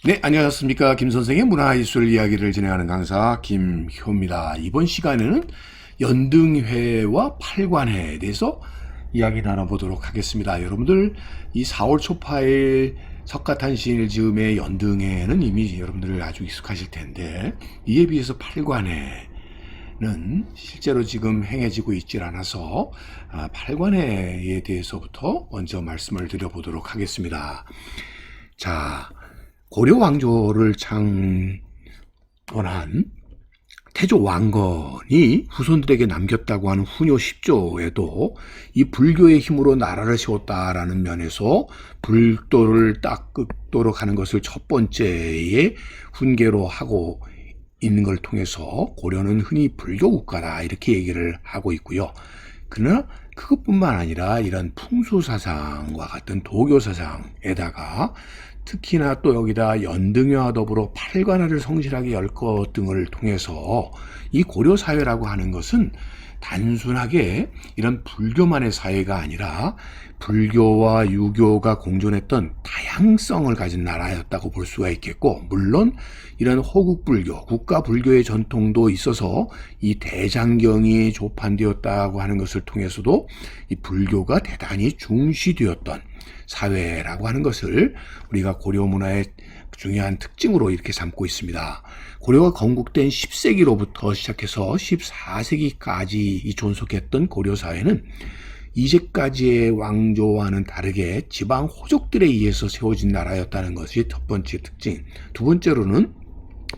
네, 안녕하십니까. 김 선생의 문화예술 이야기를 진행하는 강사 김효입니다. 이번 시간에는 연등회와 팔관회에 대해서 이야기 나눠보도록 하겠습니다. 여러분들 이 4월 초파일 석가탄신일 즈음의 연등회는 이미 여러분들 아주 익숙하실 텐데, 이에 비해서 팔관회는 실제로 지금 행해지고 있질 않아서 팔관회에 대해서부터 먼저 말씀을 드려보도록 하겠습니다. 자, 고려 왕조를 창건한 태조 왕건이 후손들에게 남겼다고 하는 훈요 10조에도 이 불교의 힘으로 나라를 세웠다라는 면에서 불도를 딱 극도로 가는 것을 첫 번째의 훈계로 하고 있는 걸 통해서 고려는 흔히 불교 국가다 이렇게 얘기를 하고 있고요. 그러나 그것뿐만 아니라 이런 풍수사상과 같은 도교사상에다가 특히나 또 여기다 연등회와 더불어 팔관회를 성실하게 열 것 등을 통해서 이 고려사회라고 하는 것은 단순하게 이런 불교만의 사회가 아니라 불교와 유교가 공존했던 다양성을 가진 나라였다고 볼 수가 있겠고, 물론 이런 호국불교, 국가불교의 전통도 있어서 이 대장경이 조판되었다고 하는 것을 통해서도 이 불교가 대단히 중시되었던 사회라고 하는 것을 우리가 고려 문화의 중요한 특징으로 이렇게 삼고 있습니다. 고려가 건국된 10세기로부터 시작해서 14세기까지 존속했던 고려 사회는 이제까지의 왕조와는 다르게 지방 호족들에 의해서 세워진 나라였다는 것이 첫 번째 특징. 두 번째로는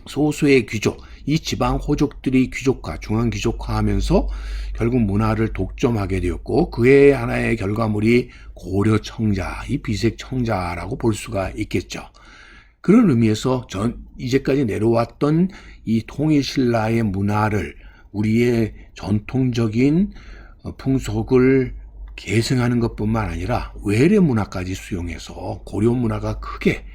소수의 귀족, 이 지방 호족들이 귀족화, 중앙 귀족화하면서 결국 문화를 독점하게 되었고, 그의 하나의 결과물이 고려 청자, 이 비색 청자라고 볼 수가 있겠죠. 그런 의미에서 이제까지 내려왔던 이 통일신라의 문화를, 우리의 전통적인 풍속을 계승하는 것뿐만 아니라 외래 문화까지 수용해서 고려 문화가 크게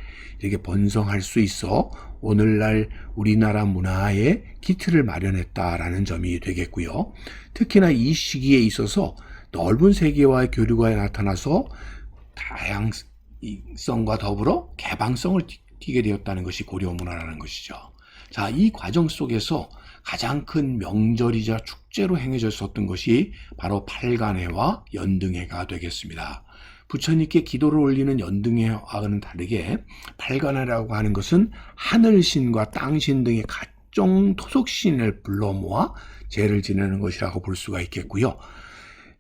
이렇게 번성할 수 있어 오늘날 우리나라 문화의 기틀을 마련했다라는 점이 되겠고요. 특히나 이 시기에 있어서 넓은 세계와의 교류가 나타나서 다양성과 더불어 개방성을 띠게 되었다는 것이 고려 문화라는 것이죠. 자, 이 과정 속에서 가장 큰 명절이자 축제로 행해졌었던 것이 바로 팔관회와 연등회가 되겠습니다. 부처님께 기도를 올리는 연등회와는 다르게 팔관회라고 하는 것은 하늘신과 땅신 등의 각종 토속신을 불러 모아 제를 지내는 것이라고 볼 수가 있겠고요.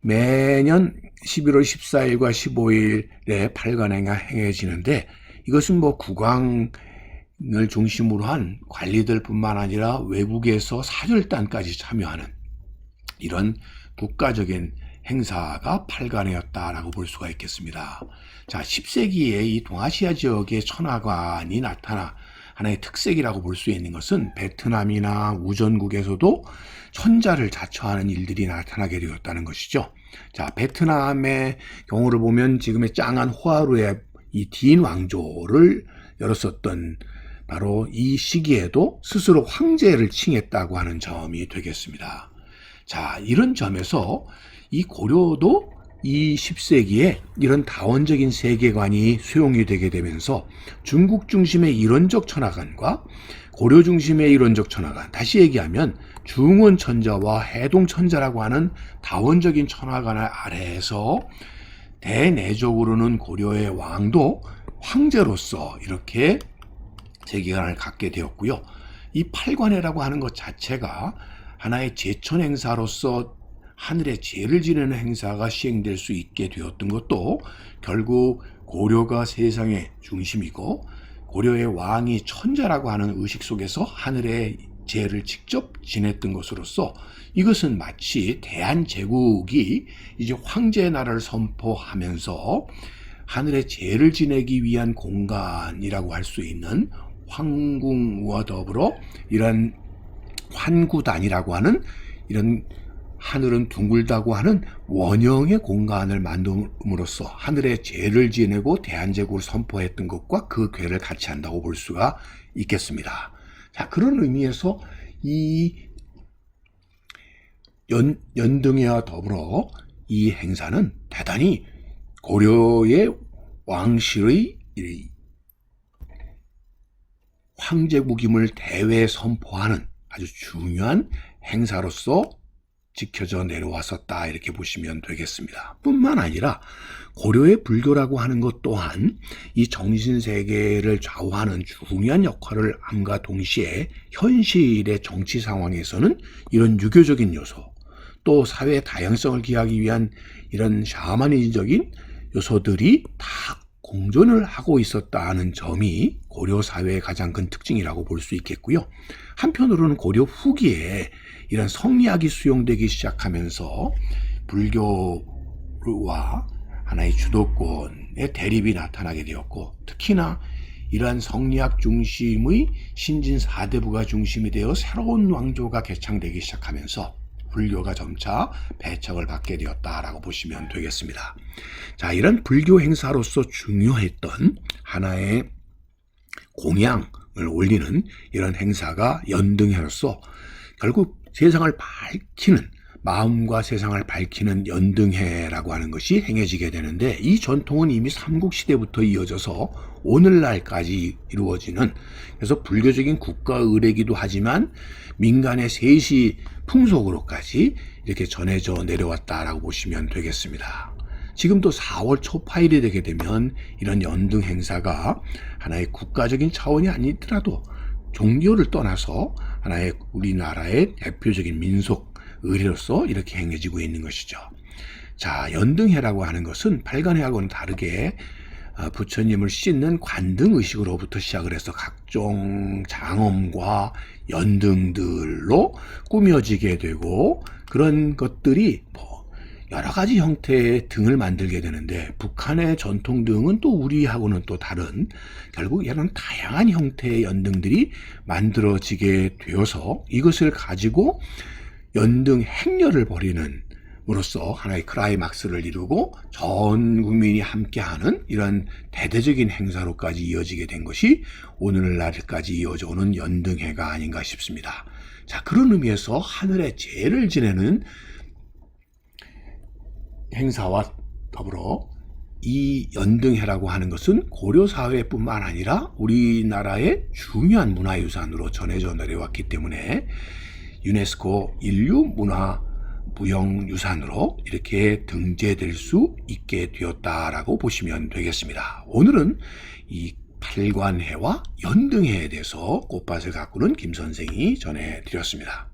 매년 11월 14일과 15일에 팔관회가 행해지는데, 이것은 국왕을 중심으로 한 관리들뿐만 아니라 외국에서 사절단까지 참여하는 이런 국가적인 행사가 팔관회였다라고 볼 수가 있겠습니다. 자, 10세기에 이 동아시아 지역의 천하관이 나타나 하나의 특색이라고 볼 수 있는 것은 베트남이나 우전국에서도 천자를 자처하는 일들이 나타나게 되었다는 것이죠. 자, 베트남의 경우를 보면 지금의 짱안 호아루의 이 딘 왕조를 열었었던 바로 이 시기에도 스스로 황제를 칭했다고 하는 점이 되겠습니다. 자, 이런 점에서 이 고려도 이 10세기에 이런 다원적인 세계관이 수용이 되게 되면서 중국 중심의 이론적 천하관과 고려 중심의 이론적 천하관, 다시 얘기하면 중원천자와 해동천자라고 하는 다원적인 천하관 아래에서 대내적으로는 고려의 왕도 황제로서 이렇게 세계관을 갖게 되었고요. 이 팔관회라고 하는 것 자체가 하나의 제천 행사로서 하늘의 제를 지내는 행사가 시행될 수 있게 되었던 것도 결국 고려가 세상의 중심이고 고려의 왕이 천자라고 하는 의식 속에서 하늘의 제를 직접 지냈던 것으로서 이것은 마치 대한제국이 이제 황제의 나라를 선포하면서 하늘의 제를 지내기 위한 공간이라고 할 수 있는 황궁과 더불어 이런 환구단이라고 하는 이런 하늘은 둥글다고 하는 원형의 공간을 만듦으로써 하늘의 제를 지내고 대한제국을 선포했던 것과 그 궤를 같이 한다고 볼 수가 있겠습니다. 자, 그런 의미에서 이 연등회와 더불어 이 행사는 대단히 고려의 왕실의 황제국임을 대외 선포하는 아주 중요한 행사로서 지켜져 내려왔었다 이렇게 보시면 되겠습니다. 뿐만 아니라 고려의 불교라고 하는 것 또한 이 정신세계를 좌우하는 중요한 역할을 함과 동시에 현실의 정치 상황에서는 이런 유교적인 요소 또 사회의 다양성을 기하기 위한 이런 샤머니즘적인 요소들이 다 공존을 하고 있었다는 점이 고려 사회의 가장 큰 특징이라고 볼 수 있겠고요. 한편으로는 고려 후기에 이런 성리학이 수용되기 시작하면서 불교와 하나의 주도권의 대립이 나타나게 되었고 특히나 이러한 성리학 중심의 신진 4대부가 중심이 되어 새로운 왕조가 개창되기 시작하면서 불교가 점차 배척을 받게 되었다라고 보시면 되겠습니다. 자, 이런 불교 행사로서 중요했던 하나의 공양을 올리는 이런 행사가 연등회로서 결국 세상을 밝히는 마음과 세상을 밝히는 연등회라고 하는 것이 행해지게 되는데 이 전통은 이미 삼국시대부터 이어져서 오늘날까지 이루어지는 그래서 불교적인 국가 의례이기도 하지만 민간의 세시 풍속으로까지 이렇게 전해져 내려왔다라고 보시면 되겠습니다. 지금도 4월 초파일이 되게 되면 이런 연등 행사가 하나의 국가적인 차원이 아니더라도 종교를 떠나서 하나의 우리나라의 대표적인 민속 의례로서 이렇게 행해지고 있는 것이죠. 자, 연등회라고 하는 것은 팔관회하고는 다르게 부처님을 씻는 관등 의식으로부터 시작을 해서 각종 장엄과 연등들로 꾸며지게 되고 그런 것들이 여러 가지 형태의 등을 만들게 되는데 북한의 전통 등은 또 우리하고는 또 다른 결국 이런 다양한 형태의 연등들이 만들어지게 되어서 이것을 가지고 연등 행렬을 벌이는 으로써 하나의 클라이막스를 이루고 전 국민이 함께하는 이런 대대적인 행사로까지 이어지게 된 것이 오늘날까지 이어져 오는 연등회가 아닌가 싶습니다. 자, 그런 의미에서 하늘의 제를 지내는 행사와 더불어 이 연등회라고 하는 것은 고려사회뿐만 아니라 우리나라의 중요한 문화유산으로 전해져 내려왔기 때문에 유네스코 인류문화무형유산으로 이렇게 등재될 수 있게 되었다라고 보시면 되겠습니다. 오늘은 이 팔관회와 연등회에 대해서 꽃밭을 가꾸는 김 선생이 전해드렸습니다.